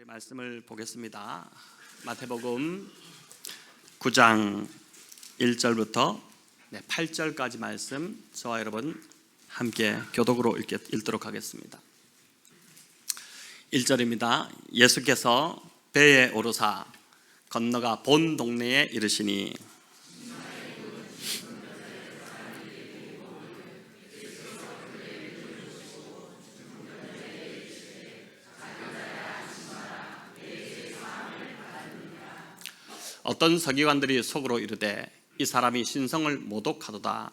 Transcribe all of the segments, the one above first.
우리 말씀을 보겠습니다. 마태복음 9장 1절부터 8절까지 말씀 저와 여러분 함께 교독으로 읽도록 하겠습니다. 1절입니다. 예수께서 배에 오르사 건너가 본 동네에 이르시니 어떤 서기관들이 속으로 이르되 이 사람이 신성을 모독하도다.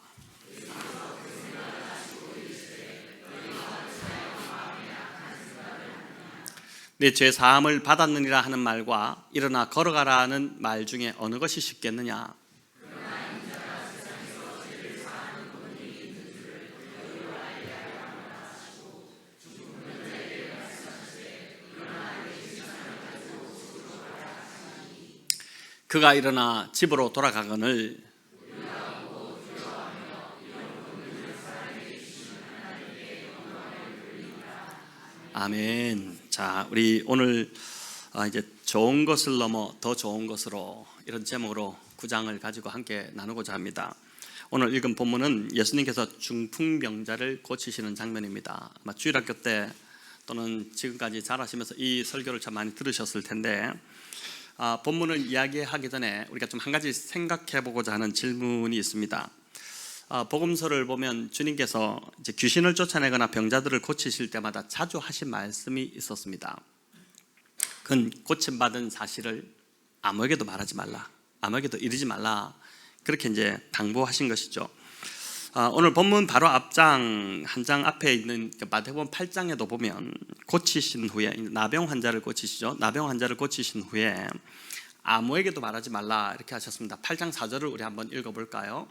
내 죄 사함을 받았느니라 하는 말과 일어나 걸어가라는 말 중에 어느 것이 쉽겠느냐? 그가 일어나 집으로 돌아가거늘 아멘. 자, 우리 오늘 이제 좋은 것을 넘어 더 좋은 것으로 이런 제목으로 9장을 가지고 함께 나누고자 합니다. 오늘 읽은 본문은 예수님께서 중풍병자를 고치시는 장면입니다. 아마 주일학교 때 또는 지금까지 잘하시면서 이 설교를 참 많이 들으셨을 텐데 본문을 이야기하기 전에 우리가 좀 한 가지 생각해 보고자 하는 질문이 있습니다. 복음서를 보면 주님께서 이제 귀신을 쫓아내거나 병자들을 고치실 때마다 자주 하신 말씀이 있었습니다. 그건 고침받은 사실을 아무에게도 말하지 말라, 아무에게도 이르지 말라, 그렇게 이제 당부하신 것이죠. 오늘 본문 바로 앞장 한 장 앞에 있는 마태복음 8장에도 보면 고치신 후에 나병 환자를 고치시죠. 나병 환자를 고치신 후에 아무에게도 말하지 말라 이렇게 하셨습니다. 8장 4절을 우리 한번 읽어볼까요?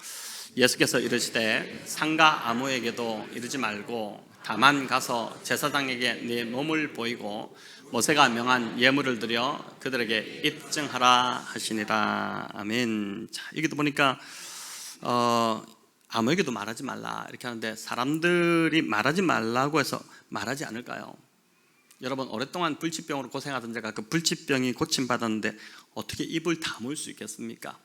예수께서 이르시되 상가 아무에게도 이르지 말고 다만 가서 제사장에게 네 몸을 보이고 모세가 명한 예물을 드려 그들에게 입증하라 하시니라. 아멘. 자, 여기도 보니까 아무에게도 말하지 말라 이렇게 하는데 사람들이 말하지 말라고 해서 말하지 않을까요? 여러분 오랫동안 불치병으로 고생하던 자가 그 불치병이 고침받았는데 어떻게 입을 다물 수 있겠습니까?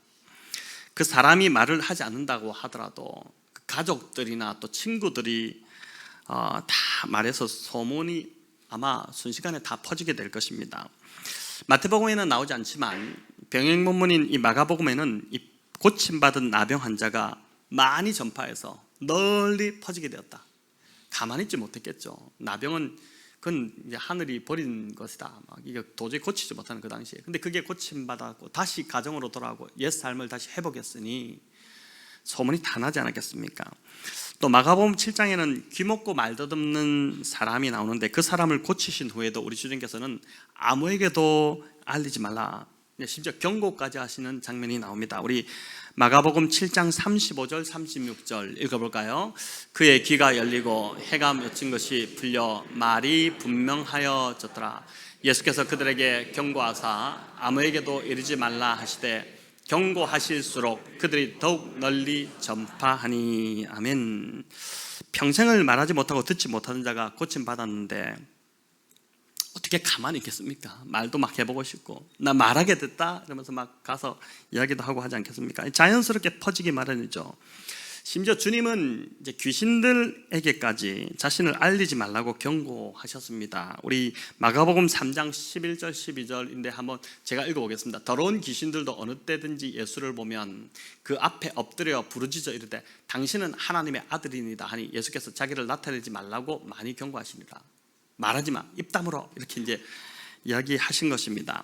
그 사람이 말을 하지 않는다고 하더라도 그 가족들이나 또 친구들이 다 말해서 소문이 아마 순식간에 다 퍼지게 될 것입니다. 마태복음에는 나오지 않지만 병행본문인 이 마가복음에는 이 고침받은 나병 환자가 많이 전파해서 널리 퍼지게 되었다. 가만히 있지 못했겠죠. 나병은 그건 이제 하늘이 버린 것이다. 이게 도저히 고치지 못하는 그 당시에. 근데 그게 고침받았고 다시 가정으로 돌아오고 옛 삶을 다시 회복했으니 소문이 다 나지 않았겠습니까? 또 마가복음 7장에는 귀먹고 말 더듬는 사람이 나오는데 그 사람을 고치신 후에도 우리 주님께서는 아무에게도 알리지 말라, 심지어 경고까지 하시는 장면이 나옵니다. 우리 마가복음 7장 35절 36절 읽어볼까요? 그의 귀가 열리고 해가 맺힌 것이 풀려 말이 분명하여졌더라. 예수께서 그들에게 경고하사 아무에게도 이르지 말라 하시되 경고하실수록 그들이 더욱 널리 전파하니. 아멘. 평생을 말하지 못하고 듣지 못하는 자가 고침받았는데 어떻게 가만히 있겠습니까? 말도 막 해보고 싶고 나 말하게 됐다 이러면서 막 가서 이야기도 하고 하지 않겠습니까? 자연스럽게 퍼지기 마련이죠. 심지어 주님은 이제 귀신들에게까지 자신을 알리지 말라고 경고하셨습니다. 우리 마가복음 3장 11절 12절인데 한번 제가 읽어보겠습니다. 더러운 귀신들도 어느 때든지 예수를 보면 그 앞에 엎드려 부르짖어 이르되 당신은 하나님의 아들이니다 하니 예수께서 자기를 나타내지 말라고 많이 경고하십니다. 말하지 마, 입 다물어, 이렇게 이제 이야기하신 것입니다.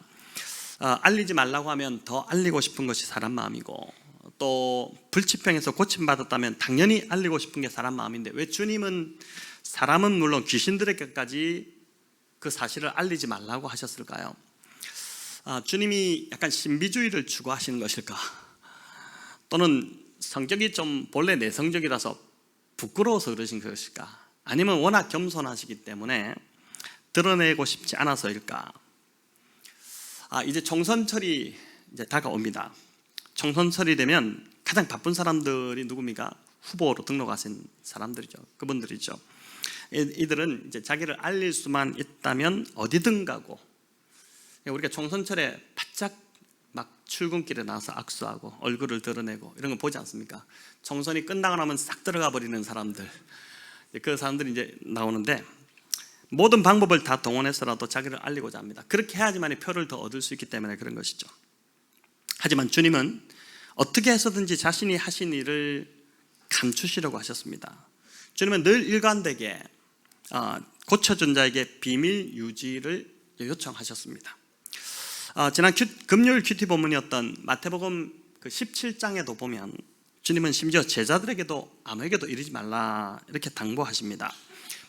알리지 말라고 하면 더 알리고 싶은 것이 사람 마음이고 또 불치병에서 고침받았다면 당연히 알리고 싶은 게 사람 마음인데 왜 주님은 사람은 물론 귀신들에게까지 그 사실을 알리지 말라고 하셨을까요? 주님이 약간 신비주의를 추구하시는 것일까? 또는 성격이 좀 본래 내성적이라서 부끄러워서 그러신 것일까? 아니면 워낙 겸손하시기 때문에 드러내고 싶지 않아서일까? 이제 총선철이 이제 다가옵니다. 총선철이 되면 가장 바쁜 사람들이 누굽니까? 후보로 등록하신 사람들이죠. 그분들이죠. 이들은 이제 자기를 알릴 수만 있다면 어디든 가고 우리가 총선철에 바짝 막 출근길에 나와서 악수하고 얼굴을 드러내고 이런 거 보지 않습니까? 총선이 끝나고 나면 싹 들어가 버리는 사람들, 그 사람들이 이제 나오는데 모든 방법을 다 동원해서라도 자기를 알리고자 합니다. 그렇게 해야지만 표를 더 얻을 수 있기 때문에 그런 것이죠. 하지만 주님은 어떻게 해서든지 자신이 하신 일을 감추시려고 하셨습니다. 주님은 늘 일관되게 고쳐준 자에게 비밀 유지를 요청하셨습니다. 지난 금요일 큐티 본문이었던 마태복음 그 17장에도 보면 주님은 심지어 제자들에게도 아무에게도 이르지 말라 이렇게 당부하십니다.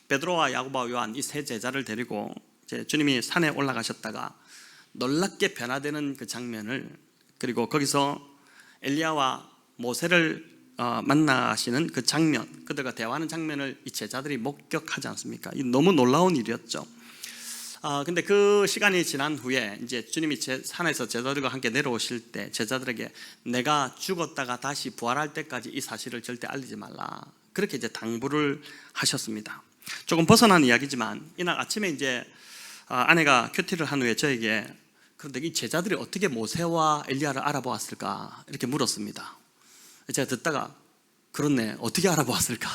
베드로와 야고보와 요한 이 세 제자를 데리고 이제 주님이 산에 올라가셨다가 놀랍게 변화되는 그 장면을, 그리고 거기서 엘리야와 모세를 만나시는 그 장면, 그들과 대화하는 장면을 이 제자들이 목격하지 않습니까? 이 너무 놀라운 일이었죠. 근데 그 시간이 지난 후에 이제 주님이 산에서 제자들과 함께 내려오실 때 제자들에게 내가 죽었다가 다시 부활할 때까지 이 사실을 절대 알리지 말라, 그렇게 이제 당부를 하셨습니다. 조금 벗어난 이야기지만 이날 아침에 이제 아내가 큐티를 한 후에 저에게 그런데 이 제자들이 어떻게 모세와 엘리야를 알아보았을까 이렇게 물었습니다. 제가 듣다가 그렇네, 어떻게 알아보았을까?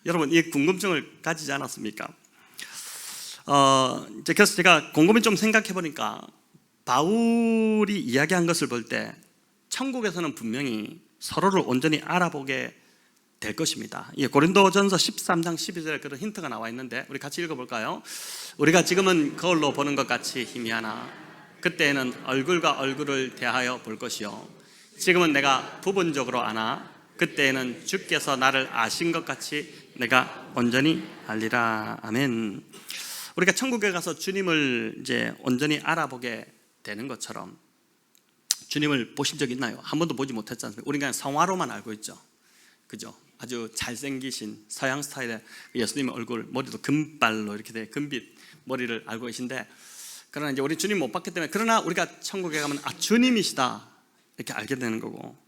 여러분 이 궁금증을 가지지 않았습니까? 그래서 제가 곰곰이 좀 생각해 보니까 바울이 이야기한 것을 볼 때 천국에서는 분명히 서로를 온전히 알아보게 될 것입니다. 고린도전서 13장 12절에 그런 힌트가 나와 있는데 우리 같이 읽어볼까요? 우리가 지금은 거울로 보는 것 같이 희미하나 그때에는 얼굴과 얼굴을 대하여 볼 것이요 지금은 내가 부분적으로 아나 그때에는 주께서 나를 아신 것 같이 내가 온전히 알리라. 아멘. 우리가 천국에 가서 주님을 이제 온전히 알아보게 되는 것처럼 주님을 보신 적 있나요? 한 번도 보지 못했지 않습니까? 우리가 그냥 성화로만 알고 있죠. 그죠? 아주 잘생기신 서양 스타일의 예수님의 얼굴, 머리도 금발로 이렇게 돼 금빛 머리를 알고 계신데, 그러나 이제 우리 주님 못 봤기 때문에, 그러나 우리가 천국에 가면 주님이시다 이렇게 알게 되는 거고,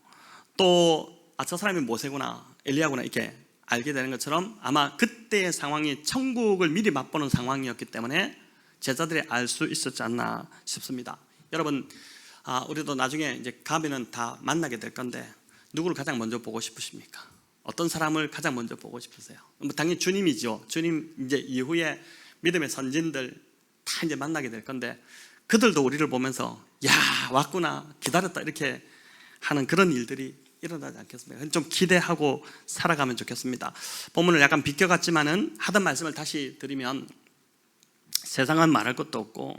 또 저 사람이 모세구나 엘리야구나 이렇게 알게 되는 것처럼 아마 그때의 상황이 천국을 미리 맛보는 상황이었기 때문에 제자들이 알 수 있었지 않나 싶습니다. 여러분 우리도 나중에 이제 가면은 다 만나게 될 건데 누구를 가장 먼저 보고 싶으십니까? 어떤 사람을 가장 먼저 보고 싶으세요? 당연히 주님이죠. 주님 이제 이후에 믿음의 선진들 다 이제 만나게 될 건데 그들도 우리를 보면서 야 왔구나 기다렸다 이렇게 하는 그런 일들이 일어나지 않겠습니까? 좀 기대하고 살아가면 좋겠습니다. 본문을 약간 비껴갔지만은 하던 말씀을 다시 드리면 세상은 말할 것도 없고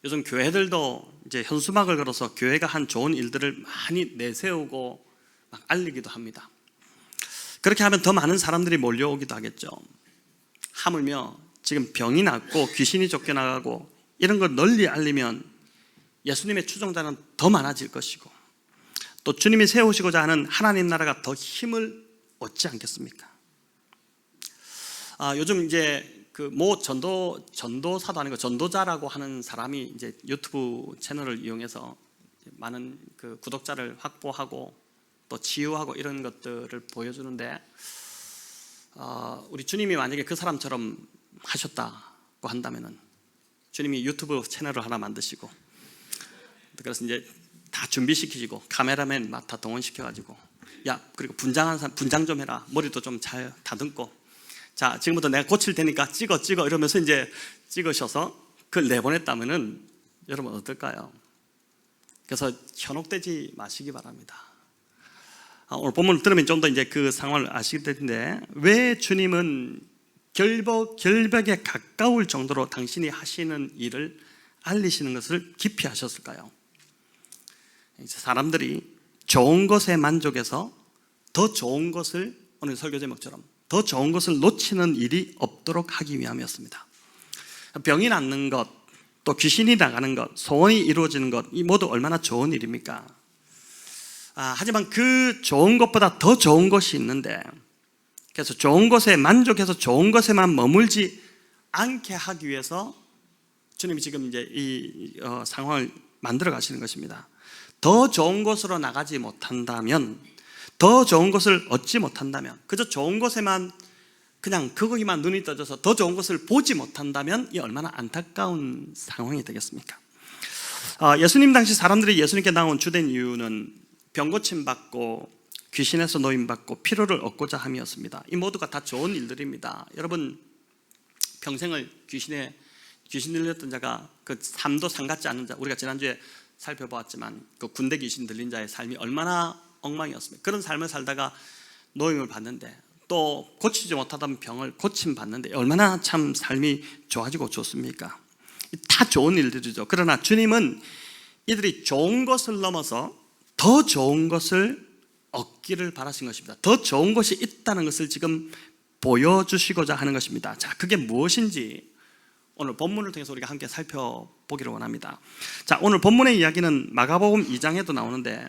요즘 교회들도 이제 현수막을 걸어서 교회가 한 좋은 일들을 많이 내세우고 막 알리기도 합니다. 그렇게 하면 더 많은 사람들이 몰려오기도 하겠죠. 하물며 지금 병이 낫고 귀신이 쫓겨나가고 이런 걸 널리 알리면 예수님의 추종자는 더 많아질 것이고 또 주님이 세우시고자 하는 하나님 나라가 더 힘을 얻지 않겠습니까? 요즘 이제 그 모 전도사도 아니고 전도자라고 하는 사람이 이제 유튜브 채널을 이용해서 많은 그 구독자를 확보하고 또 치유하고 이런 것들을 보여주는데 우리 주님이 만약에 그 사람처럼 하셨다고 한다면은 주님이 유튜브 채널을 하나 만드시고 그래서 이제 다 준비시키시고 카메라맨 다 동원시켜가지고 야 그리고 분장한 사람 분장 좀 해라, 머리도 좀 잘 다듬고 자 지금부터 내가 고칠 테니까 찍어 이러면서 이제 찍으셔서 그걸 내보냈다면은 여러분 어떨까요? 그래서 현혹되지 마시기 바랍니다. 오늘 본문을 들으면 좀 더 이제 그 상황을 아시게 텐데 왜 주님은 결벽에 가까울 정도로 당신이 하시는 일을 알리시는 것을 깊이 하셨을까요? 사람들이 좋은 것에 만족해서 더 좋은 것을, 오늘 설교 제목처럼 더 좋은 것을 놓치는 일이 없도록 하기 위함이었습니다. 병이 낫는 것, 또 귀신이 나가는 것, 소원이 이루어지는 것, 이 모두 얼마나 좋은 일입니까? 하지만 그 좋은 것보다 더 좋은 것이 있는데, 그래서 좋은 것에 만족해서 좋은 것에만 머물지 않게 하기 위해서 주님이 지금 이제 이 상황을 만들어 가시는 것입니다. 더 좋은 것으로 나가지 못한다면, 더 좋은 것을 얻지 못한다면, 그저 좋은 것에만 그냥 거기만 눈이 떠져서 더 좋은 것을 보지 못한다면 이 얼마나 안타까운 상황이 되겠습니까? 예수님 당시 사람들이 예수님께 나온 주된 이유는 병 고침 받고 귀신에서 노임 받고 피로를 얻고자 함이었습니다. 이 모두가 다 좋은 일들입니다. 여러분, 평생을 귀신 들렸던 자가 그 삶도 상같지 않은 자, 우리가 지난주에 살펴보았지만 그 군대 귀신 들린 자의 삶이 얼마나 엉망이었습니까? 그런 삶을 살다가 노임을 받는데, 또 고치지 못하던 병을 고침 받는데 얼마나 참 삶이 좋아지고 좋습니까? 다 좋은 일들이죠. 그러나 주님은 이들이 좋은 것을 넘어서 더 좋은 것을 얻기를 바라신 것입니다. 더 좋은 것이 있다는 것을 지금 보여주시고자 하는 것입니다. 자, 그게 무엇인지 오늘 본문을 통해서 우리가 함께 살펴보기를 원합니다. 자, 오늘 본문의 이야기는 마가복음 2장에도 나오는데,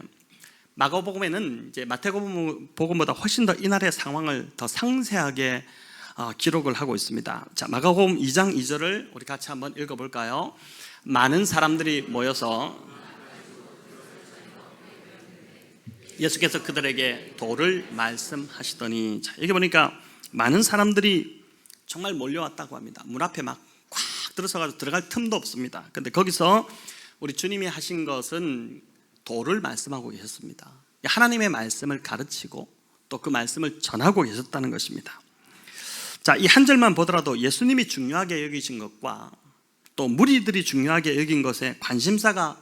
마가복음에는 이제 마태복음보다 훨씬 더 이날의 상황을 더 상세하게 기록을 하고 있습니다. 자, 마가복음 2장 2절을 우리 같이 한번 읽어볼까요? 많은 사람들이 모여서 예수께서 그들에게 도를 말씀하시더니, 자, 여기 보니까 많은 사람들이 정말 몰려왔다고 합니다. 문 앞에 막 꽉 들어서가지고 들어갈 틈도 없습니다. 근데 거기서 우리 주님이 하신 것은 도를 말씀하고 계셨습니다. 하나님의 말씀을 가르치고 또 그 말씀을 전하고 계셨다는 것입니다. 자, 이 한 절만 보더라도 예수님이 중요하게 여기신 것과 또 무리들이 중요하게 여긴 것에 관심사가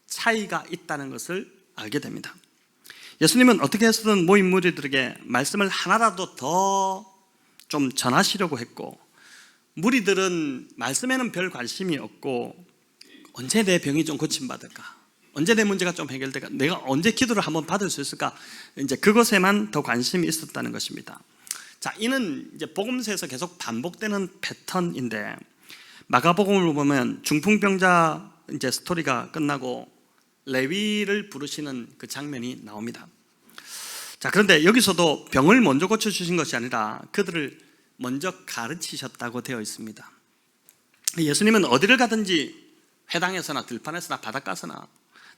차이가 있다는 것을 알게 됩니다. 예수님은 어떻게 해서든 모인 무리들에게 말씀을 하나라도 더 좀 전하시려고 했고, 무리들은 말씀에는 별 관심이 없고, 언제 내 병이 좀 고침받을까, 언제 내 문제가 좀 해결될까, 내가 언제 기도를 한번 받을 수 있을까, 이제 그것에만 더 관심이 있었다는 것입니다. 자, 이는 이제 복음서에서 계속 반복되는 패턴인데, 마가복음을 보면 중풍병자 이제 스토리가 끝나고 레위를 부르시는 그 장면이 나옵니다. 자, 그런데 여기서도 병을 먼저 고쳐주신 것이 아니라 그들을 먼저 가르치셨다고 되어 있습니다. 예수님은 어디를 가든지 회당에서나 들판에서나 바닷가서나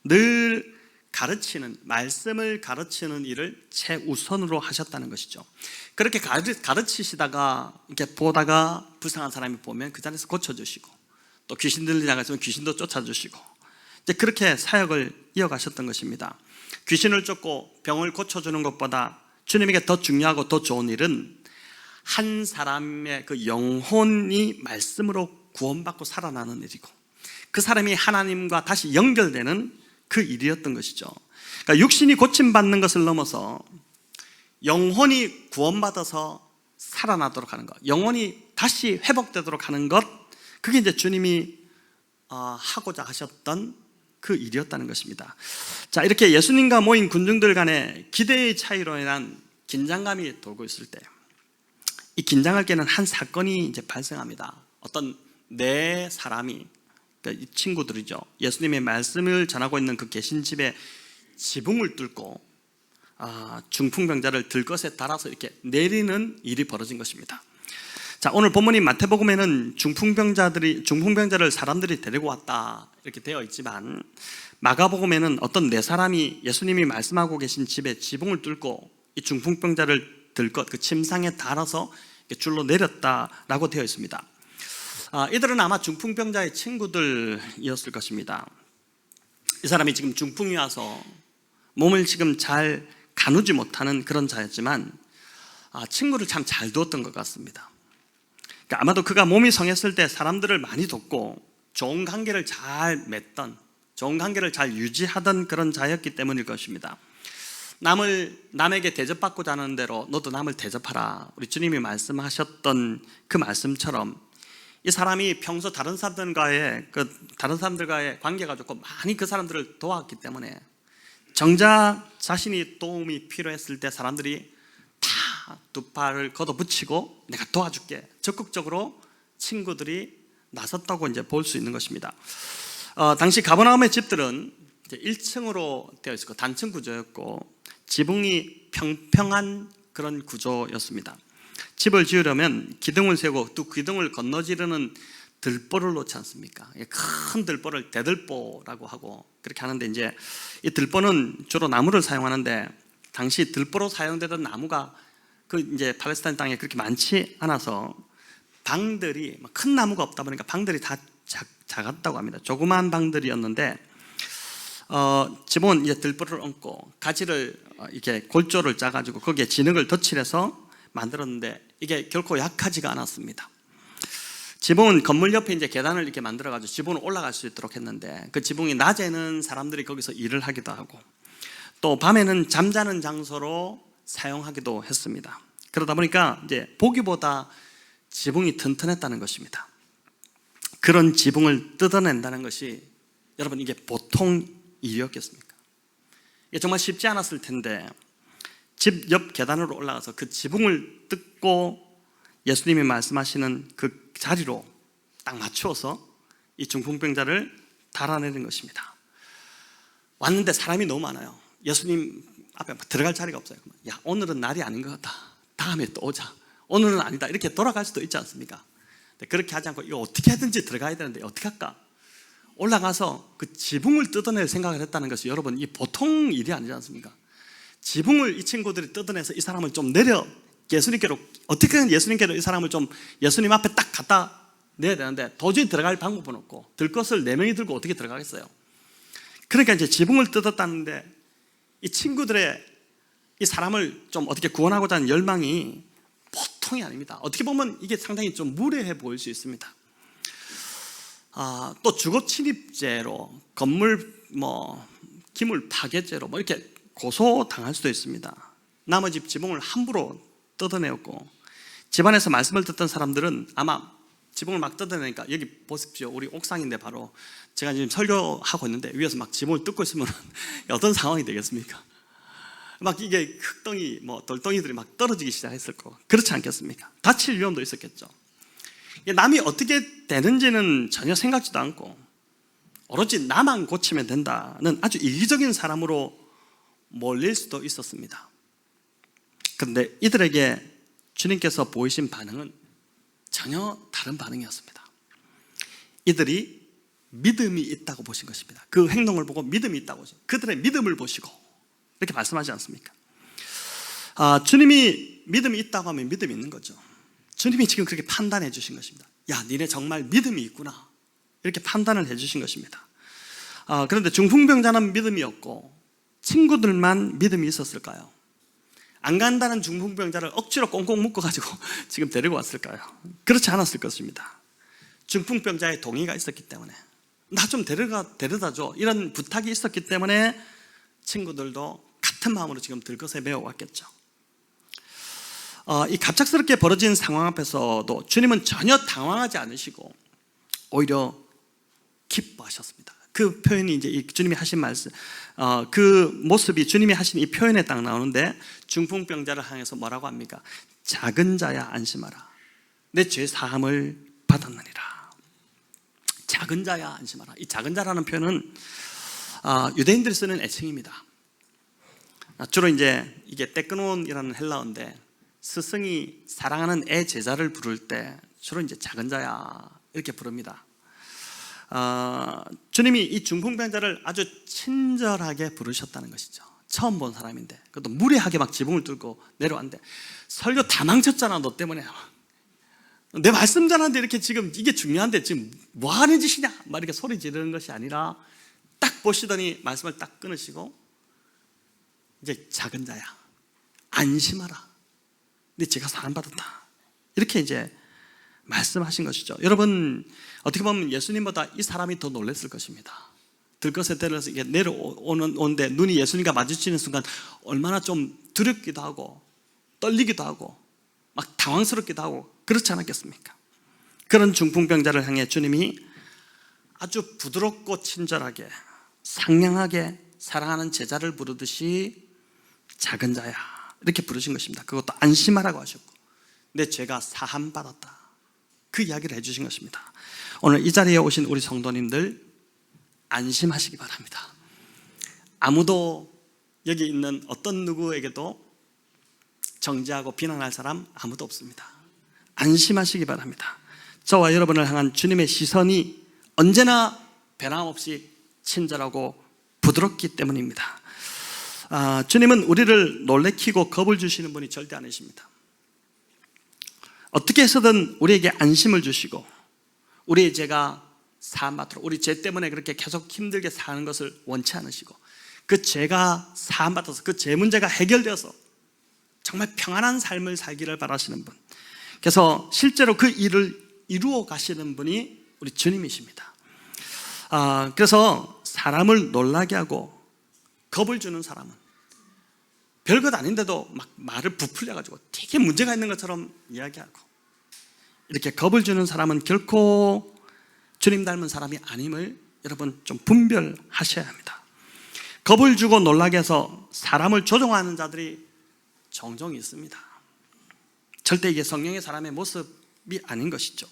늘 가르치는, 말씀을 가르치는 일을 최우선으로 하셨다는 것이죠. 그렇게 가르치시다가 이렇게 보다가 불쌍한 사람이 보면 그 자리에서 고쳐주시고, 또 귀신 들린 자가 있으면 귀신도 쫓아주시고, 이제 그렇게 사역을 이어가셨던 것입니다. 귀신을 쫓고 병을 고쳐주는 것보다 주님에게 더 중요하고 더 좋은 일은 한 사람의 그 영혼이 말씀으로 구원받고 살아나는 일이고, 그 사람이 하나님과 다시 연결되는 그 일이었던 것이죠. 그러니까 육신이 고침받는 것을 넘어서 영혼이 구원받아서 살아나도록 하는 것, 영혼이 다시 회복되도록 하는 것, 그게 이제 주님이 하고자 하셨던 그 일이었다는 것입니다. 자, 이렇게 예수님과 모인 군중들 간의 기대의 차이로 인한 긴장감이 돌고 있을 때, 이 긴장할 때는 한 사건이 이제 발생합니다. 어떤 네 사람이, 그러니까 이 친구들이죠, 예수님의 말씀을 전하고 있는 그 계신 집에 지붕을 뚫고 중풍병자를 들것에 달아서 이렇게 내리는 일이 벌어진 것입니다. 자, 오늘 본문인 마태복음에는 중풍병자를 사람들이 데리고 왔다 이렇게 되어 있지만, 마가복음에는 어떤 네 사람이 예수님이 말씀하고 계신 집에 지붕을 뚫고 이 중풍병자를 들것, 그 침상에 달아서 줄로 내렸다라고 되어 있습니다. 이들은 아마 중풍병자의 친구들이었을 것입니다. 이 사람이 지금 중풍이 와서 몸을 지금 잘 가누지 못하는 그런 자였지만 친구를 참 잘 두었던 것 같습니다. 그러니까 아마도 그가 몸이 성했을 때 사람들을 많이 돕고 좋은 관계를 잘 맺던, 좋은 관계를 잘 유지하던 그런 자였기 때문일 것입니다. 남에게 대접받고자 하는 대로 너도 남을 대접하라, 우리 주님이 말씀하셨던 그 말씀처럼 이 사람이 평소 다른 사람들과의 관계가 좋고 많이 그 사람들을 도왔기 때문에 정작 자신이 도움이 필요했을 때 사람들이 다 두 팔을 걷어붙이고 내가 도와줄게, 적극적으로 친구들이 나섰다고 이제 볼 수 있는 것입니다. 당시 가버나움의 집들은 이제 1층으로 되어 있었고 단층 구조였고 지붕이 평평한 그런 구조였습니다. 집을 지으려면 기둥을 세우고 또 기둥을 건너지르는 들보를 놓지 않습니까? 큰 들보를 대들보라고 하고 그렇게 하는데, 이제 이 들보는 주로 나무를 사용하는데 당시 들보로 사용되던 나무가 그 이제 팔레스타인 땅에 그렇게 많지 않아서 방들이 큰 나무가 없다 보니까 방들이 다 작았다고 합니다. 조그마한 방들이었는데 지붕은 이제 들보를 얹고 가지를 이렇게 골조를 짜가지고 거기에 진흙을 덧칠해서 만들었는데 이게 결코 약하지가 않았습니다. 지붕은 건물 옆에 이제 계단을 이렇게 만들어가지고 지붕은 올라갈 수 있도록 했는데 그 지붕이 낮에는 사람들이 거기서 일을 하기도 하고 또 밤에는 잠자는 장소로 사용하기도 했습니다. 그러다 보니까 이제 보기보다 지붕이 튼튼했다는 것입니다. 그런 지붕을 뜯어낸다는 것이 여러분 이게 보통 일이었겠습니까? 이게 정말 쉽지 않았을 텐데 집 옆 계단으로 올라가서 그 지붕을 뜯고 예수님이 말씀하시는 그 자리로 딱 맞추어서 이 중풍병자를 달아내는 것입니다. 왔는데 사람이 너무 많아요. 예수님 앞에 들어갈 자리가 없어요. 야, 오늘은 날이 아닌 것 같다. 다음에 또 오자. 오늘은 아니다. 이렇게 돌아갈 수도 있지 않습니까? 그렇게 하지 않고 이거 어떻게 하든지 들어가야 되는데 어떻게 할까? 올라가서 그 지붕을 뜯어낼 생각을 했다는 것이 여러분 이 보통 일이 아니지 않습니까? 지붕을 이 친구들이 뜯어내서 이 사람을 좀 내려 예수님께로 어떻게든 예수님께로 이 사람을 좀 예수님 앞에 딱 갖다 내야 되는데 도저히 들어갈 방법은 없고 들 것을 4명이 들고 어떻게 들어가겠어요? 그러니까 이제 지붕을 뜯었다는데 이 친구들의 이 사람을 좀 어떻게 구원하고자 하는 열망이 보통이 아닙니다. 어떻게 보면 이게 상당히 좀 무례해 보일 수 있습니다. 또 주거 침입죄로 건물 기물 파괴죄로 이렇게 고소당할 수도 있습니다. 남의 집 지붕을 함부로 뜯어내었고 집안에서 말씀을 듣던 사람들은 아마 지붕을 막 뜯어내니까 여기 보십시오. 우리 옥상인데 바로 제가 지금 설교하고 있는데 위에서 막 지붕을 뜯고 있으면 어떤 상황이 되겠습니까? 막 이게 흙덩이 돌덩이들이 막 떨어지기 시작했을 거고 그렇지 않겠습니까? 다칠 위험도 있었겠죠. 남이 어떻게 되는지는 전혀 생각지도 않고 오로지 나만 고치면 된다는 아주 이기적인 사람으로 몰릴 수도 있었습니다. 그런데 이들에게 주님께서 보이신 반응은 전혀 다른 반응이었습니다. 이들이 믿음이 있다고 보신 것입니다. 그 행동을 보고 믿음이 있다고 보신 그들의 믿음을 보시고 이렇게 말씀하지 않습니까? 주님이 믿음이 있다고 하면 믿음이 있는 거죠. 주님이 지금 그렇게 판단해 주신 것입니다. 야, 니네 정말 믿음이 있구나 이렇게 판단을 해 주신 것입니다. 그런데 중풍병자는 믿음이 없고 친구들만 믿음이 있었을까요? 안 간다는 중풍병자를 억지로 꽁꽁 묶어가지고 지금 데리고 왔을까요? 그렇지 않았을 것입니다. 중풍병자의 동의가 있었기 때문에 나 좀 데려다줘 이런 부탁이 있었기 때문에 친구들도 같은 마음으로 지금 들것에 메어왔겠죠. 이 갑작스럽게 벌어진 상황 앞에서도 주님은 전혀 당황하지 않으시고 오히려 기뻐하셨습니다. 그 표현이 이제 이 주님이 하신 말씀, 그 모습이 주님이 하신 이 표현에 딱 나오는데 중풍병자를 향해서 뭐라고 합니까? 작은 자야 안심하라. 내 죄 사함을 받았느니라. 작은 자야 안심하라. 이 작은 자라는 표현은 유대인들이 쓰는 애칭입니다. 주로 이제 이게 떼끄논이라는 헬라어인데 스승이 사랑하는 애 제자를 부를 때 주로 이제 작은 자야 이렇게 부릅니다. 주님이 이 중풍병자를 아주 친절하게 부르셨다는 것이죠. 처음 본 사람인데 그것도 무례하게 막 지붕을 뚫고 내려왔는데 설교 다 망쳤잖아 너 때문에 내 말씀 전하는데 이렇게 지금 이게 중요한데 지금 뭐 하는 짓이냐 막 이렇게 소리 지르는 것이 아니라 딱 보시더니 말씀을 딱 끊으시고 이제 작은 자야 안심하라 네 죄가 사함받았다 이렇게 이제 말씀하신 것이죠. 여러분 어떻게 보면 예수님보다 이 사람이 더 놀랐을 것입니다. 들것에 데려서 이게 내려오는데 눈이 예수님과 마주치는 순간 얼마나 좀 두렵기도 하고 떨리기도 하고 막 당황스럽기도 하고 그렇지 않았겠습니까? 그런 중풍병자를 향해 주님이 아주 부드럽고 친절하게 상냥하게 사랑하는 제자를 부르듯이 작은 자야 이렇게 부르신 것입니다. 그것도 안심하라고 하셨고 내 죄가 사함받았다 그 이야기를 해주신 것입니다. 오늘 이 자리에 오신 우리 성도님들 안심하시기 바랍니다. 아무도 여기 있는 어떤 누구에게도 정죄하고 비난할 사람 아무도 없습니다. 안심하시기 바랍니다. 저와 여러분을 향한 주님의 시선이 언제나 변함없이 친절하고 부드럽기 때문입니다. 주님은 우리를 놀래키고 겁을 주시는 분이 절대 아니십니다. 어떻게 해서든 우리에게 안심을 주시고 우리의 죄가 사함받도록, 우리 죄 때문에 그렇게 계속 힘들게 사는 것을 원치 않으시고 그 죄가 사함받아서 그 죄 문제가 해결되어서 정말 평안한 삶을 살기를 바라시는 분, 그래서 실제로 그 일을 이루어 가시는 분이 우리 주님이십니다. 그래서 사람을 놀라게 하고 겁을 주는 사람은 별것 아닌데도 막 말을 부풀려가지고 되게 문제가 있는 것처럼 이야기하고, 이렇게 겁을 주는 사람은 결코 주님 닮은 사람이 아님을 여러분 좀 분별하셔야 합니다. 겁을 주고 놀라게 해서 사람을 조종하는 자들이 종종 있습니다. 절대 이게 성령의 사람의 모습이 아닌 것이죠.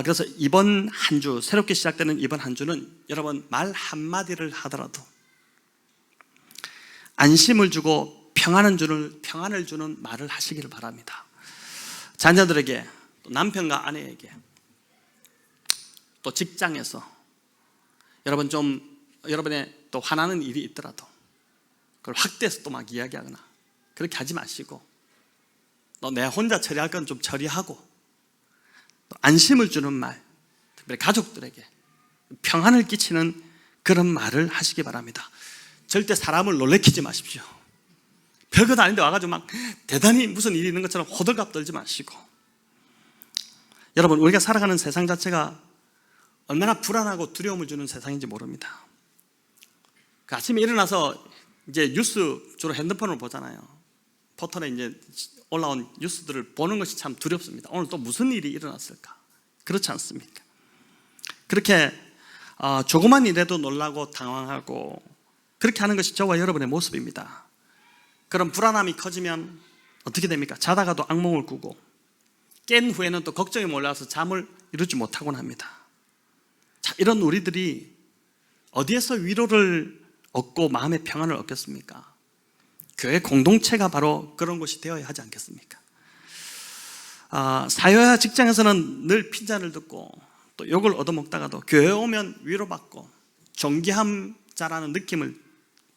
그래서 이번 한 주, 새롭게 시작되는 이번 한 주는 여러분 말 한마디를 하더라도 안심을 주고 평안을 주는 말을 하시기를 바랍니다. 자녀들에게, 또 남편과 아내에게, 또 직장에서 여러분의 또 화나는 일이 있더라도 그걸 확대해서 또 막 이야기하거나 그렇게 하지 마시고, 또 내 혼자 처리할 건 좀 처리하고, 또 안심을 주는 말, 특별히 가족들에게 평안을 끼치는 그런 말을 하시기 바랍니다. 절대 사람을 놀래키지 마십시오. 별것 아닌데 와가지고 막 대단히 무슨 일이 있는 것처럼 호들갑 떨지 마시고. 여러분, 우리가 살아가는 세상 자체가 얼마나 불안하고 두려움을 주는 세상인지 모릅니다. 그 아침에 일어나서 이제 뉴스 주로 핸드폰을 보잖아요. 포털에 이제 올라온 뉴스들을 보는 것이 참 두렵습니다. 오늘 또 무슨 일이 일어났을까? 그렇지 않습니까? 그렇게 조그만 일에도 놀라고 당황하고 그렇게 하는 것이 저와 여러분의 모습입니다. 그런 불안함이 커지면 어떻게 됩니까? 자다가도 악몽을 꾸고 깬 후에는 또 걱정이 몰려서 잠을 이루지 못하곤 합니다. 자, 이런 우리들이 어디에서 위로를 얻고 마음의 평안을 얻겠습니까? 교회 공동체가 바로 그런 곳이 되어야 하지 않겠습니까? 사회와 직장에서는 늘 핀잔을 듣고 또 욕을 얻어먹다가도 교회에 오면 위로받고 존귀한 자라는 느낌을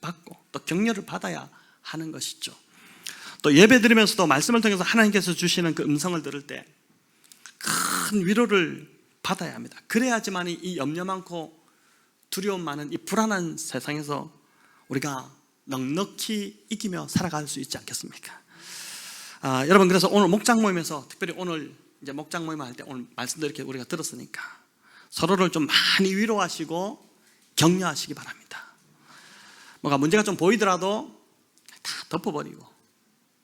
받고 또 격려를 받아야 하는 것이죠. 또 예배 드리면서도 말씀을 통해서 하나님께서 주시는 그 음성을 들을 때 큰 위로를 받아야 합니다. 그래야지만 이 염려 많고 두려움 많은 이 불안한 세상에서 우리가 넉넉히 이기며 살아갈 수 있지 않겠습니까? 여러분, 그래서 오늘 목장 모임에서, 특별히 오늘 이제 목장 모임을 할 때 오늘 말씀도 이렇게 우리가 들었으니까 서로를 좀 많이 위로하시고 격려하시기 바랍니다. 뭔가 문제가 좀 보이더라도 다 덮어버리고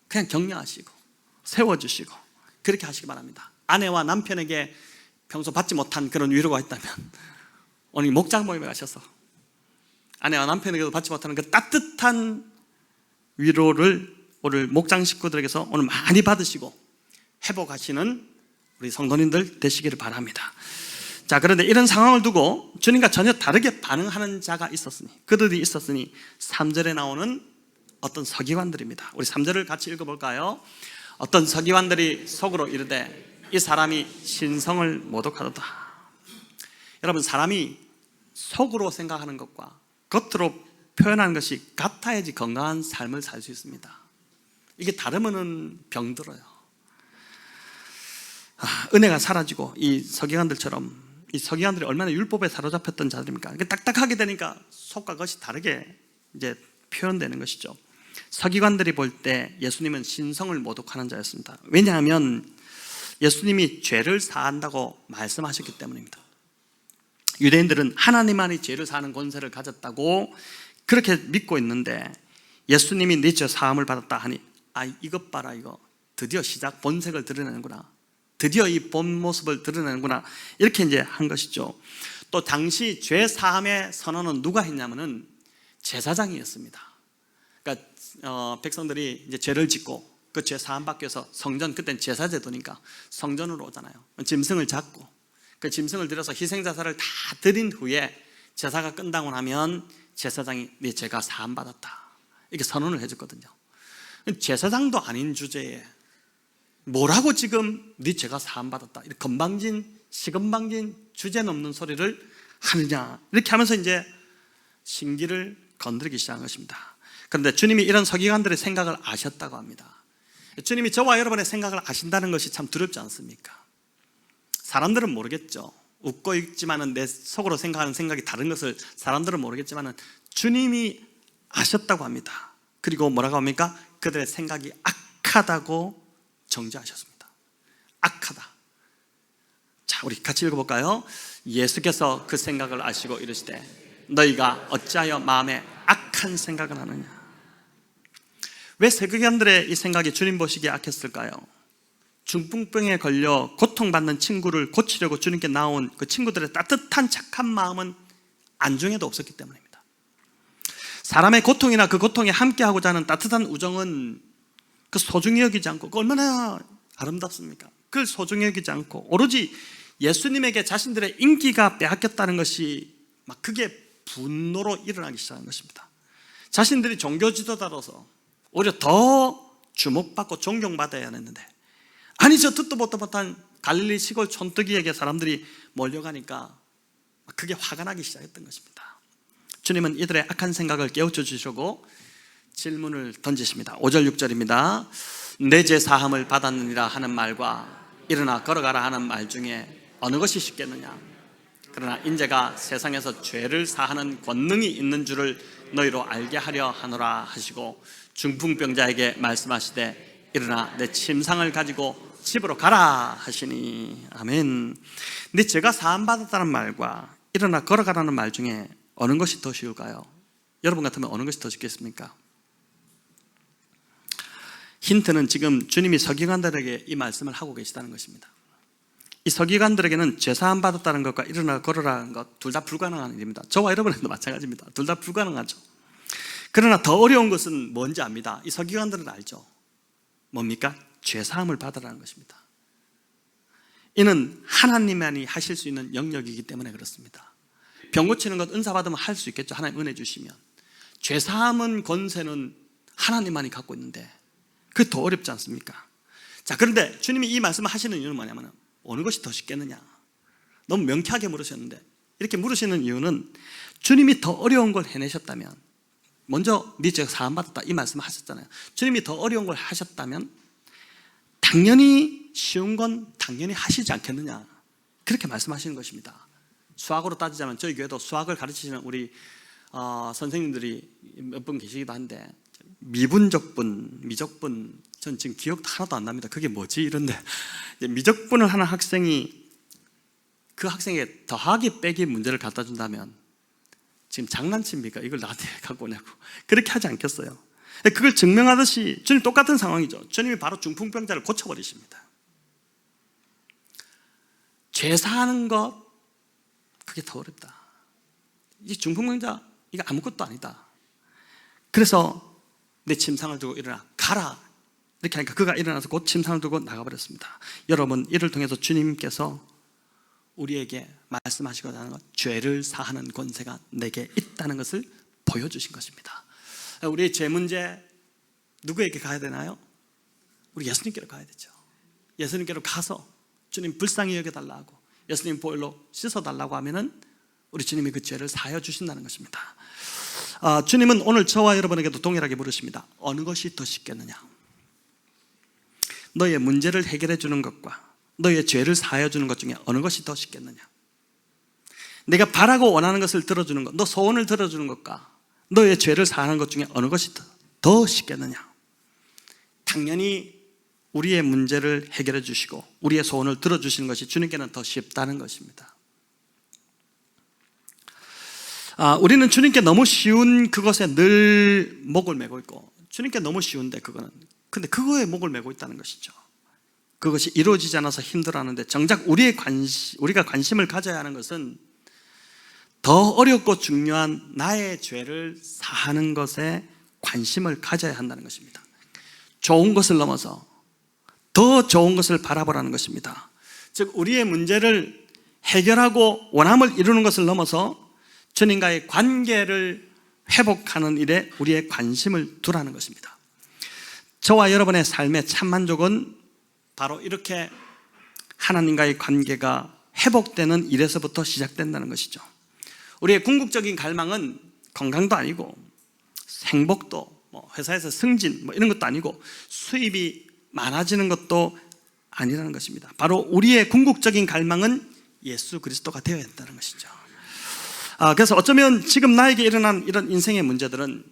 그냥 격려하시고 세워주시고 그렇게 하시기 바랍니다. 아내와 남편에게 평소 받지 못한 그런 위로가 있다면 오늘 목장 모임에 가셔서 아내와 남편에게도 받지 못하는 그 따뜻한 위로를 오늘 목장 식구들에게서 오늘 많이 받으시고 회복하시는 우리 성도님들 되시기를 바랍니다. 자, 그런데 이런 상황을 두고 주님과 전혀 다르게 반응하는 자가 그들이 있었으니 3절에 나오는 어떤 서기관들입니다. 우리 3절을 같이 읽어볼까요? 어떤 서기관들이 속으로 이르되 이 사람이 신성을 모독하도다. 여러분, 사람이 속으로 생각하는 것과 겉으로 표현하는 것이 같아야지 건강한 삶을 살 수 있습니다. 이게 다르면은 병들어요. 은혜가 사라지고 이 서기관들처럼, 이 서기관들이 얼마나 율법에 사로잡혔던 자들입니까? 딱딱하게 되니까 속과 겉이 다르게 이제 표현되는 것이죠. 서기관들이 볼 때 예수님은 신성을 모독하는 자였습니다. 왜냐하면 예수님이 죄를 사한다고 말씀하셨기 때문입니다. 유대인들은 하나님만이 죄를 사하는 권세를 가졌다고 그렇게 믿고 있는데 예수님이 네 죄 사함을 받았다 하니 이것 봐라, 이거 드디어 시작, 본색을 드러내는구나, 드디어 이 본 모습을 드러내는구나, 이렇게 이제 한 것이죠. 또 당시 죄 사함의 선언은 누가 했냐면은 제사장이었습니다. 그러니까 백성들이 이제 죄를 짓고 그 죄 사함 받기 위해서 성전, 그때는 제사제도니까 성전으로 오잖아요. 짐승을 잡고 그 짐승을 들여서 희생자사를 다 드린 후에 제사가 끝나고 나면 제사장이 네 죄가 사함 받았다 이렇게 선언을 해줬거든요. 제사장도 아닌 주제에 뭐라고 지금 네 죄가 사함 받았다 이렇게 시건방진 주제 넘는 소리를 하느냐, 이렇게 하면서 이제 신기를 건드리기 시작한 것입니다. 그런데 주님이 이런 서기관들의 생각을 아셨다고 합니다. 주님이 저와 여러분의 생각을 아신다는 것이 참 두렵지 않습니까? 사람들은 모르겠죠. 웃고 있지만은 내 속으로 생각하는 생각이 다른 것을 사람들은 모르겠지만은 주님이 아셨다고 합니다. 그리고 뭐라고 합니까? 그들의 생각이 악하다고 정죄하셨습니다. 악하다. 자, 우리 같이 읽어볼까요? 예수께서 그 생각을 아시고 이르시되 너희가 어찌하여 마음에 악한 생각을 하느냐. 왜 세계관들의 이 생각이 주님 보시기에 악했을까요? 중풍병에 걸려 고통받는 친구를 고치려고 주님께 나온 그 친구들의 따뜻한 착한 마음은 안중에도 없었기 때문입니다. 사람의 고통이나 그 고통에 함께하고자 하는 따뜻한 우정은 그 소중히 여기지 않고, 그 얼마나 아름답습니까? 그걸 소중히 여기지 않고 오로지 예수님에게 자신들의 인기가 빼앗겼다는 것이 막 그게 분노로 일어나기 시작한 것입니다. 자신들이 종교 지도자로서 오히려 더 주목받고 존경받아야 했는데, 아니 저 듣도 보도 못한 갈릴리 시골 촌뜨기에게 사람들이 몰려가니까 그게 화가 나기 시작했던 것입니다. 주님은 이들의 악한 생각을 깨우쳐 주시고 질문을 던지십니다. 5절 6절입니다. 내 죄 사함을 받았느니라 하는 말과 일어나 걸어가라 하는 말 중에 어느 것이 쉽겠느냐. 그러나 인자가 세상에서 죄를 사하는 권능이 있는 줄을 너희로 알게 하려 하노라 하시고 중풍병자에게 말씀하시되 일어나 내 침상을 가지고 집으로 가라 하시니. 아멘. 네 죄가 사함받았다는 말과 일어나 걸어가라는 말 중에 어느 것이 더 쉬울까요? 여러분 같으면 어느 것이 더 쉽겠습니까? 힌트는 지금 주님이 서기관들에게 이 말씀을 하고 계시다는 것입니다. 이 서기관들에게는 죄 사함 받았다는 것과 일어나 걸어라는 것 둘 다 불가능한 일입니다. 저와 여러분도 마찬가지입니다. 둘 다 불가능하죠. 그러나 더 어려운 것은 뭔지 압니다. 이 서기관들은 알죠. 뭡니까? 죄 사함을 받으라는 것입니다. 이는 하나님만이 하실 수 있는 영역이기 때문에 그렇습니다. 병 고치는 것 은사 받으면 할 수 있겠죠. 하나님 은혜 주시면. 죄 사함은 권세는 하나님만이 갖고 있는데 그게 더 어렵지 않습니까? 자, 그런데 주님이 이 말씀을 하시는 이유는 뭐냐면 어느 것이 더 쉽겠느냐. 너무 명쾌하게 물으셨는데, 이렇게 물으시는 이유는 주님이 더 어려운 걸 해내셨다면, 먼저 네 죄가 사함 받았다 이 말씀을 하셨잖아요. 주님이 더 어려운 걸 하셨다면 당연히 쉬운 건 당연히 하시지 않겠느냐, 그렇게 말씀하시는 것입니다. 수학으로 따지자면 저희 교회도 수학을 가르치시는 우리 선생님들이 몇 분 계시기도 한데, 미분적분, 미적분, 전 지금 기억도 하나도 안 납니다. 그게 뭐지? 이런데 미적분을 하는 학생이 그 학생에게 더하기 빼기 문제를 갖다 준다면 지금 장난칩니까? 이걸 나한테 갖고 오냐고. 그렇게 하지 않겠어요. 그걸 증명하듯이 주님 똑같은 상황이죠. 주님이 바로 중풍병자를 고쳐버리십니다. 죄 사하는 것, 그게 더 어렵다. 이 중풍병자 이거 아무것도 아니다. 그래서 내 침상을 두고 일어나 가라 이렇게 하니까 그가 일어나서 곧 침상을 두고 나가버렸습니다. 여러분, 이를 통해서 주님께서 우리에게 말씀하시고자 하는 것, 죄를 사하는 권세가 내게 있다는 것을 보여주신 것입니다. 우리의 죄 문제 누구에게 가야 되나요? 우리 예수님께로 가야 되죠. 예수님께로 가서 주님 불쌍히 여겨달라고, 예수님 보혈로 씻어달라고 하면은 우리 주님이 그 죄를 사하여 주신다는 것입니다. 주님은 오늘 저와 여러분에게도 동일하게 물으십니다. 어느 것이 더 쉽겠느냐? 너의 문제를 해결해 주는 것과 너의 죄를 사하여 주는 것 중에 어느 것이 더 쉽겠느냐? 내가 바라고 원하는 것을 들어주는 것, 너 소원을 들어주는 것과 너의 죄를 사하는 것 중에 어느 것이 더 쉽겠느냐? 당연히 우리의 문제를 해결해 주시고 우리의 소원을 들어주시는 것이 주님께는 더 쉽다는 것입니다. 우리는 주님께 너무 쉬운 그것에 늘 목을 메고 있고, 주님께 너무 쉬운데 그거는, 근데 그거에 목을 메고 있다는 것이죠. 그것이 이루어지지 않아서 힘들어하는데, 정작 우리가 관심을 가져야 하는 것은 더 어렵고 중요한 나의 죄를 사하는 것에 관심을 가져야 한다는 것입니다. 좋은 것을 넘어서 더 좋은 것을 바라보라는 것입니다. 즉 우리의 문제를 해결하고 원함을 이루는 것을 넘어서 주님과의 관계를 회복하는 일에 우리의 관심을 두라는 것입니다. 저와 여러분의 삶의 참만족은 바로 이렇게 하나님과의 관계가 회복되는 일에서부터 시작된다는 것이죠. 우리의 궁극적인 갈망은 건강도 아니고 행복도, 회사에서 승진 이런 것도 아니고 수입이 많아지는 것도 아니라는 것입니다. 바로 우리의 궁극적인 갈망은 예수 그리스도가 되어야 한다는 것이죠. 그래서 어쩌면 지금 나에게 일어난 이런 인생의 문제들은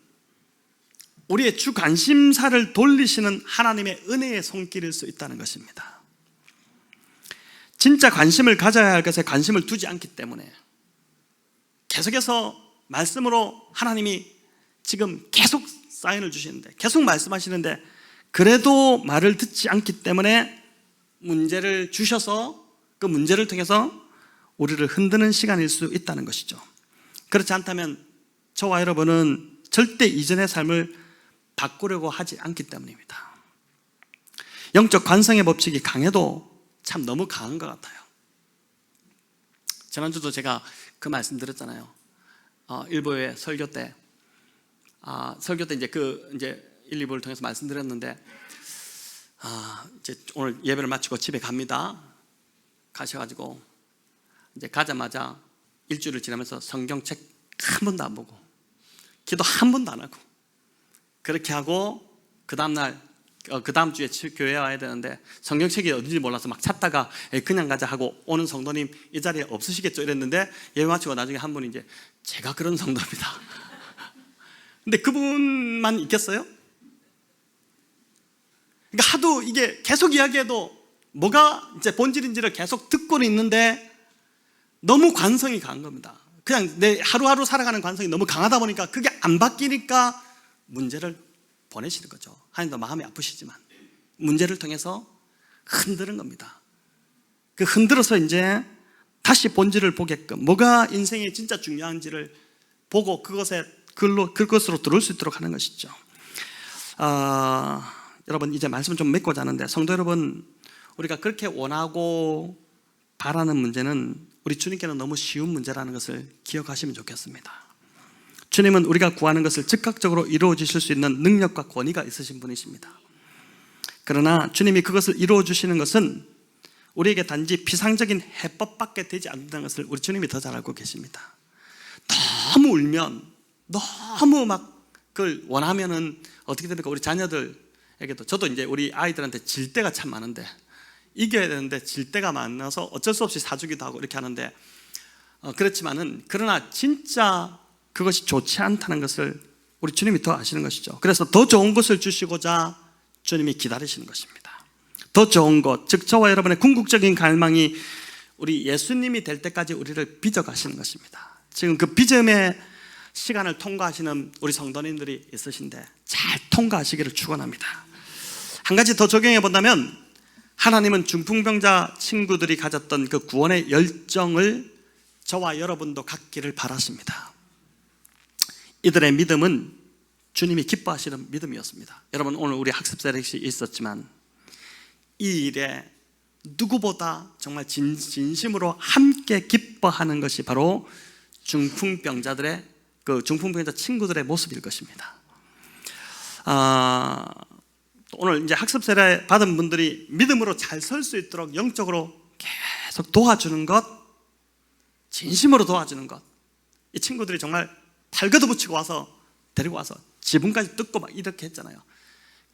우리의 주 관심사를 돌리시는 하나님의 은혜의 손길일 수 있다는 것입니다. 진짜 관심을 가져야 할 것에 관심을 두지 않기 때문에 계속해서 말씀으로 하나님이 지금 계속 사인을 주시는데, 계속 말씀하시는데 그래도 말을 듣지 않기 때문에 문제를 주셔서 그 문제를 통해서 우리를 흔드는 시간일 수 있다는 것이죠. 그렇지 않다면 저와 여러분은 절대 이전의 삶을 바꾸려고 하지 않기 때문입니다. 영적 관성의 법칙이 강해도 참 너무 강한 것 같아요. 지난주도 제가 그 말씀 드렸잖아요. 일부의 설교 때 이제 1, 2부를 통해서 말씀드렸는데, 이제 오늘 예배를 마치고 집에 갑니다. 가셔가지고 이제 가자마자 일주일을 지나면서 성경책 한 번도 안 보고 기도 한 번도 안 하고 그렇게 하고 그 다음날 그 다음 주에 교회에 와야 되는데 성경책이 어딘지 몰라서 막 찾다가 그냥 가자 하고 오는 성도님 이 자리에 없으시겠죠 이랬는데, 예배 마치고 나중에 한 분이 이제 제가 그런 성도입니다. 근데 그분만 있겠어요? 그러니까 하도 이게 계속 이야기해도 뭐가 이제 본질인지를 계속 듣고는 있는데 너무 관성이 강한 겁니다. 그냥 내 하루하루 살아가는 관성이 너무 강하다 보니까 그게 안 바뀌니까 문제를 보내시는 거죠. 하나님도 마음이 아프시지만 문제를 통해서 흔드는 겁니다. 그 흔들어서 이제 다시 본질을 보게끔, 뭐가 인생에 진짜 중요한지를 보고 그것으로 들어올 수 있도록 하는 것이죠. 여러분, 이제 말씀을 좀 맺고자 하는데, 성도 여러분, 우리가 그렇게 원하고 바라는 문제는 우리 주님께는 너무 쉬운 문제라는 것을 기억하시면 좋겠습니다. 주님은 우리가 구하는 것을 즉각적으로 이루어 주실 수 있는 능력과 권위가 있으신 분이십니다. 그러나 주님이 그것을 이루어 주시는 것은 우리에게 단지 비상적인 해법밖에 되지 않는다는 것을 우리 주님이 더 잘 알고 계십니다. 너무 울면, 너무 막 그걸 원하면은 어떻게 됩니까? 우리 자녀들에게도, 저도 이제 우리 아이들한테 질 때가 참 많은데, 이겨야 되는데 질 때가 많아서 어쩔 수 없이 사주기도 하고 이렇게 하는데, 그렇지만은 그러나 진짜 그것이 좋지 않다는 것을 우리 주님이 더 아시는 것이죠. 그래서 더 좋은 것을 주시고자 주님이 기다리시는 것입니다. 더 좋은 것, 즉 저와 여러분의 궁극적인 갈망이 우리 예수님이 될 때까지 우리를 빚어가시는 것입니다. 지금 그 빚음의 시간을 통과하시는 우리 성도님들이 있으신데 잘 통과하시기를 축원합니다. 한 가지 더 적용해 본다면, 하나님은 중풍병자 친구들이 가졌던 그 구원의 열정을 저와 여러분도 갖기를 바라십니다. 이들의 믿음은 주님이 기뻐하시는 믿음이었습니다. 여러분, 오늘 우리 학습 세력이 있었지만 이 일에 누구보다 정말 진심으로 함께 기뻐하는 것이 바로 중풍병자들의, 그 중풍병자 친구들의 모습일 것입니다. 오늘 이제 학습 세례 받은 분들이 믿음으로 잘 설 수 있도록 영적으로 계속 도와주는 것, 진심으로 도와주는 것, 이 친구들이 정말 발걷어붙이고 와서 데리고 와서 지붕까지 뜯고 막 이렇게 했잖아요.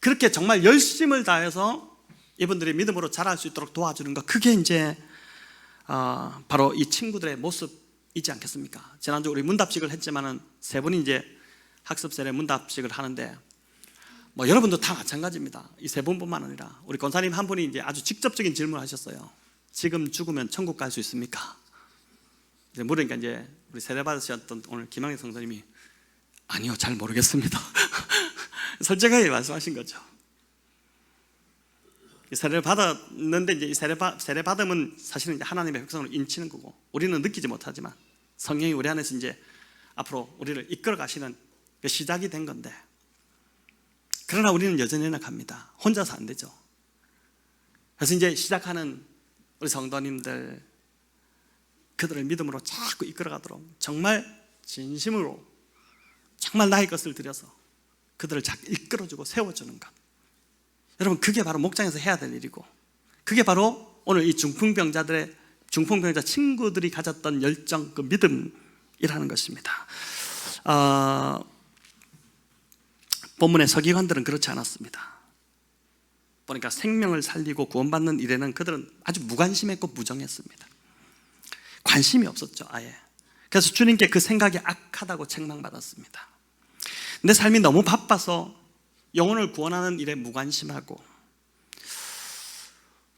그렇게 정말 열심을 다해서 이분들이 믿음으로 자랄 수 있도록 도와주는 것, 그게 이제 바로 이 친구들의 모습이지 않겠습니까? 지난주 우리 문답식을 했지만은 세 분이 이제 학습 세례 문답식을 하는데, 뭐 여러분도 다 마찬가지입니다. 이 세 분뿐만 아니라 우리 권사님 한 분이 이제 아주 직접적인 질문을 하셨어요. 지금 죽으면 천국 갈 수 있습니까? 이제 물으니까 이제 우리 세례 받으셨던 오늘 김학래 성도님이 아니요, 잘 모르겠습니다. 솔직하게 말씀하신 거죠. 세례를 받았는데 이제 이 세례 받음은 사실은 이제 하나님의 백성으로 인치는 거고, 우리는 느끼지 못하지만 성령이 우리 안에서 이제 앞으로 우리를 이끌어 가시는 그 시작이 된 건데, 그러나 우리는 여전히 연약합니다. 혼자서 안 되죠. 그래서 이제 시작하는 우리 성도님들, 그들을 믿음으로 자꾸 이끌어가도록 정말 진심으로, 정말 나의 것을 들여서 그들을 자꾸 이끌어주고 세워주는 것, 여러분, 그게 바로 목장에서 해야 될 일이고, 그게 바로 오늘 이 중풍병자 친구들이 가졌던 열정, 그 믿음이라는 것입니다. 본문의 서기관들은 그렇지 않았습니다. 보니까 생명을 살리고 구원받는 일에는 그들은 아주 무관심했고 무정했습니다. 관심이 없었죠, 아예. 그래서 주님께 그 생각이 악하다고 책망받았습니다. 내 삶이 너무 바빠서 영혼을 구원하는 일에 무관심하고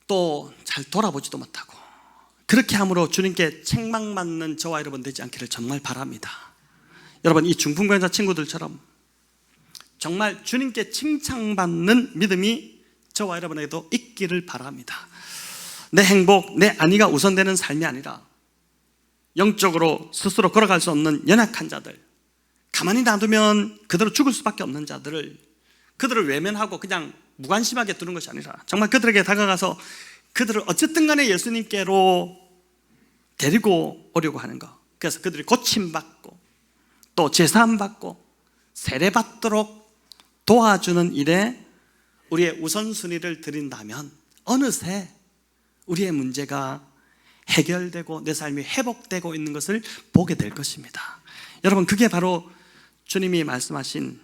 또 잘 돌아보지도 못하고 그렇게 함으로 주님께 책망받는 저와 여러분 되지 않기를 정말 바랍니다. 여러분, 이 중풍병자 친구들처럼 정말 주님께 칭찬받는 믿음이 저와 여러분에게도 있기를 바랍니다. 내 행복, 내 안위가 우선되는 삶이 아니라 영적으로 스스로 걸어갈 수 없는 연약한 자들, 가만히 놔두면 그대로 죽을 수밖에 없는 자들을, 그들을 외면하고 그냥 무관심하게 두는 것이 아니라 정말 그들에게 다가가서 그들을 어쨌든 간에 예수님께로 데리고 오려고 하는 것. 그래서 그들이 고침받고 또 제사함받고 세례받도록 도와주는 일에 우리의 우선순위를 드린다면 어느새 우리의 문제가 해결되고 내 삶이 회복되고 있는 것을 보게 될 것입니다. 여러분, 그게 바로 주님이 말씀하신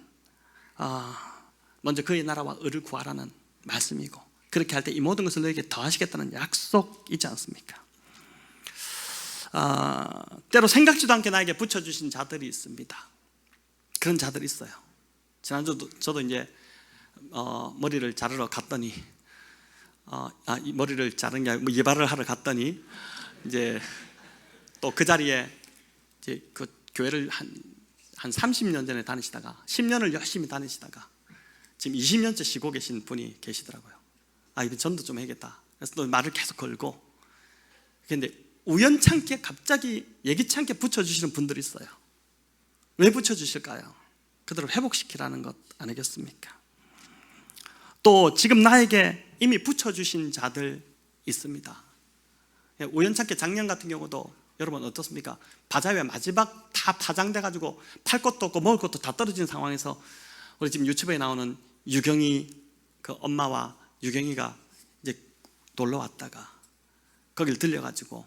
먼저 그의 나라와 의를 구하라는 말씀이고, 그렇게 할 때 이 모든 것을 너에게 더하시겠다는 약속이지 않습니까? 때로 생각지도 않게 나에게 붙여주신 자들이 있습니다. 그런 자들이 있어요. 지난주도 저도 이제 머리를 자르러 갔더니 이 머리를 자른 게 아니고 예발을 하러 갔더니 이제 또 그 자리에 이제 그 교회를 한 30년 전에 다니시다가 10년을 열심히 다니시다가 지금 20년째 쉬고 계신 분이 계시더라고요. 이번 전도 좀 해야겠다. 그래서 또 말을 계속 걸고, 그런데 우연찮게 갑자기 예기치 않게 붙여주시는 분들이 있어요. 왜 붙여주실까요? 그들을 회복시키라는 것 아니겠습니까? 또 지금 나에게 이미 붙여주신 자들 있습니다. 우연찮게 작년 같은 경우도 여러분 어떻습니까? 바자회 마지막 다 파장돼가지고 팔 것도 없고 먹을 것도 다 떨어진 상황에서 우리 지금 유튜브에 나오는 유경이 그 엄마와 유경이가 이제 놀러 왔다가 거길 들려가지고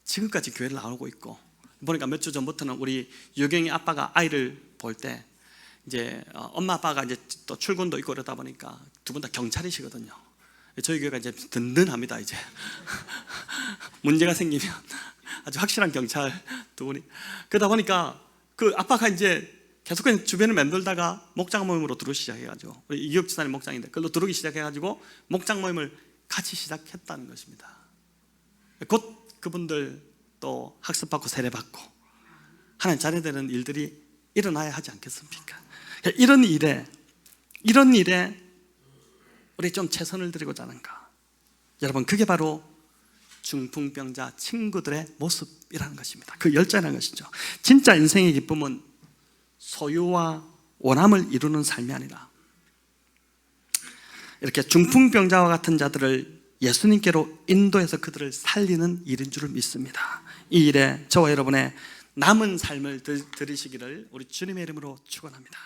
지금까지 교회를 나오고 있고, 보니까 몇 주 전부터는 우리 유경이 아빠가 아이를 볼 때 이제 엄마 아빠가 이제 또 출근도 있고 그러다 보니까 두 분 다 경찰이시거든요. 저희 교회가 이제 든든합니다. 이제 문제가 생기면 아주 확실한 경찰 두 분이. 그러다 보니까 그 아빠가 이제 계속 그냥 주변을 맴돌다가 목장 모임으로 들어오기 시작해가지고, 우리 이기혁 지사님 목장인데 그걸로 들어오기 시작해가지고 목장 모임을 같이 시작했다는 것입니다. 곧 그분들 또 학습받고 세례받고 하는 자녀되는 일들이 일어나야 하지 않겠습니까? 이런 일에 우리 좀 최선을 드리고자 하는가? 여러분, 그게 바로 중풍병자 친구들의 모습이라는 것입니다. 그 열정이라는 것이죠. 진짜 인생의 기쁨은 소유와 원함을 이루는 삶이 아니라 이렇게 중풍병자와 같은 자들을 예수님께로 인도해서 그들을 살리는 일인 줄 믿습니다. 이 일에 저와 여러분의 남은 삶을 들으시기를 우리 주님의 이름으로 축원합니다.